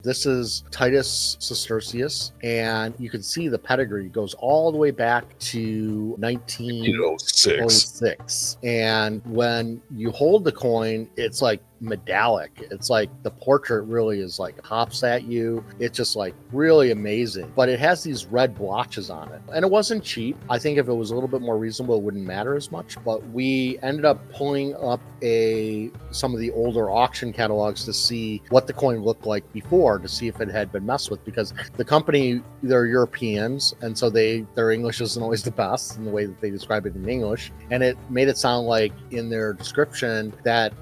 This is Titus Sestertius, and you can see the pedigree goes all the way back to 1906. And when you hold the coin, it's like medallic. It's like the portrait really is like pops at you. It's just like really amazing. But it has these red blotches on it. And it wasn't cheap. I think if it was a little bit more reasonable, it wouldn't matter as much. But we ended up pulling up some of the older auction catalogs to see what the coin looked like before, to see if it had been messed with, because the company, they're Europeans, and so their English isn't always the best in the way that they describe it in English. And it made it sound like in their description that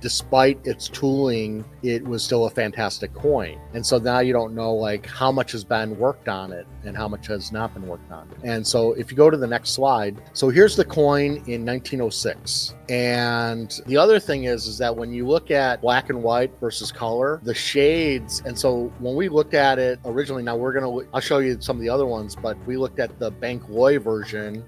despite its tooling, it was still a fantastic coin. And so now you don't know like how much has been worked on it and how much has not been worked on. And so if you go to the next slide, so here's the coin in 1906. And the other thing is that when you look at black and white versus color, the shades, and so when we looked at it originally, now I'll show you some of the other ones, but we looked at the Bankloy version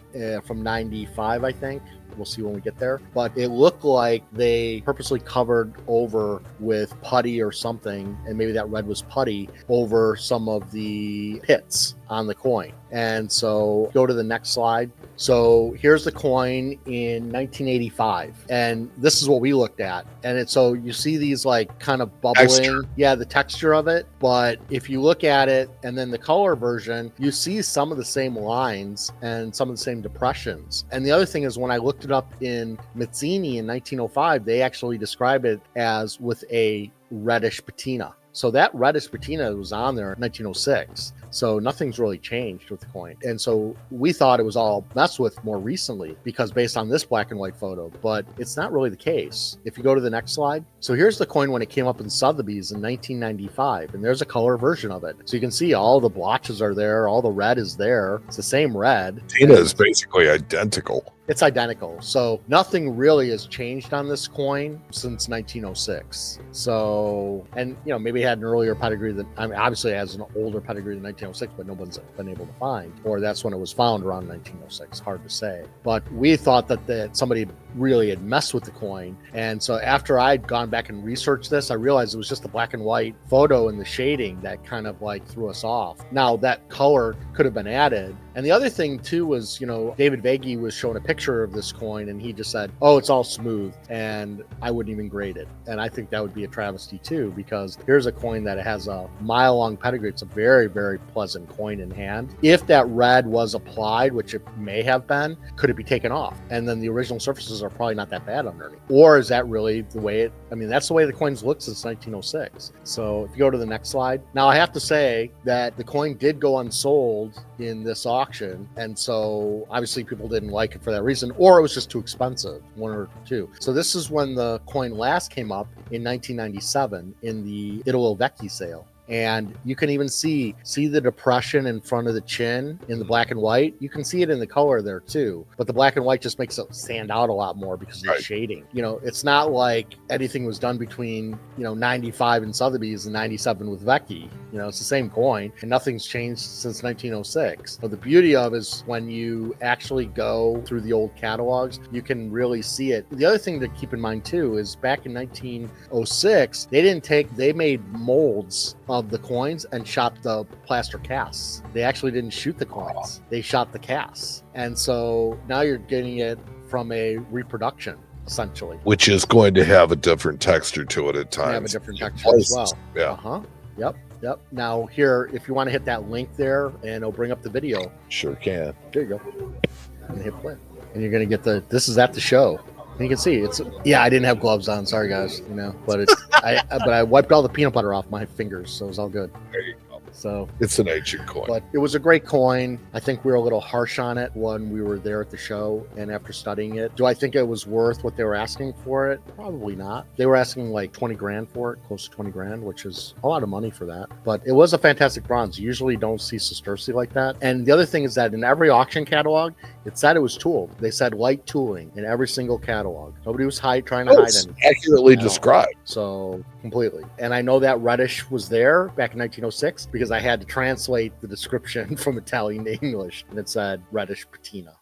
from 95, I think. We'll see when we get there. But it looked like they purposely covered over with putty or something, and maybe that red was putty over some of the pits on the coin. And so go to the next slide. So here's the coin in 1985. And this is what we looked at. And so you see these like kind of bubbling. Texture. Yeah, the texture of it. But if you look at it and then the color version, you see some of the same lines and some of the same depressions. And the other thing is when I looked it up in Mazzini in 1905, they actually describe it as with a reddish patina. So that reddish patina was on there in 1906. So nothing's really changed with the coin. And so we thought it was all messed with more recently because based on this black and white photo, but it's not really the case. If you go to the next slide. So here's the coin when it came up in Sotheby's in 1995, and there's a color version of it. So you can see all the blotches are there. All the red is there. It's the same red. Patina is basically identical. It's identical. So nothing really has changed on this coin since 1906. So, and you know, maybe it had an earlier pedigree than, I mean, obviously it has an older pedigree than 1906, but no one's been able to find, or that's when it was found around 1906. Hard to say. But we thought that somebody really had messed with the coin. And so after I'd gone back and researched this, I realized it was just the black and white photo and the shading that kind of like threw us off. Now that color could have been added. And the other thing too was, you know, David Vagey was showing a picture of this coin and he just said, oh, it's all smooth, and I wouldn't even grade it. And I think that would be a travesty too, because here's a coin that has a mile-long pedigree. It's a very, very pleasant coin in hand. If that red was applied, which it may have been, could it be taken off? And then the original surfaces are probably not that bad underneath. Or is that really the way it, I mean, that's the way the coins look since 1906. So if you go to the next slide. Now I have to say that the coin did go unsold in this auction. And so obviously people didn't like it for that reason, or it was just too expensive, one or two. So this is when the coin last came up in 1997 in the Italo Vecchi sale. And you can even see the depression in front of the chin in the black and white. You can see it in the color there too, but the black and white just makes it stand out a lot more because of the shading. You know, it's not like anything was done between, you know, 95 in Sotheby's and 97 with Vecchi. You know, it's the same coin and nothing's changed since 1906. But the beauty of it is when you actually go through the old catalogs, you can really see it. The other thing to keep in mind too is back in 1906, they made molds of the coins and shot the plaster casts. They actually didn't shoot the coins. They shot the casts. And so now you're getting it from a reproduction, essentially. Which is going to have a different texture to it at times. Have a different texture as well. Yeah. Uh-huh. Yep. Now here, if you want to hit that link there and it'll bring up the video. Sure can. There you go. And hit play. And you're going to get this is at the show. And you can see I didn't have gloves on. Sorry guys, you know, but I wiped all the peanut butter off my fingers, so it was all good. There you go. So it's an ancient coin, but it was a great coin. I think we were a little harsh on it when we were there at the show and after studying it. Do I think it was worth what they were asking for it? Probably not. They were asking like 20 grand for it, close to 20 grand, which is a lot of money for that. But it was a fantastic bronze. You usually don't see Sestertius like that. And the other thing is that in every auction catalog, it said it was tooled. They said light tooling in every single catalog. Nobody was trying to hide anything. Accurately described. So completely. And I know that reddish was there back in 1906 because I had to translate the description from Italian to English, and it said reddish patina.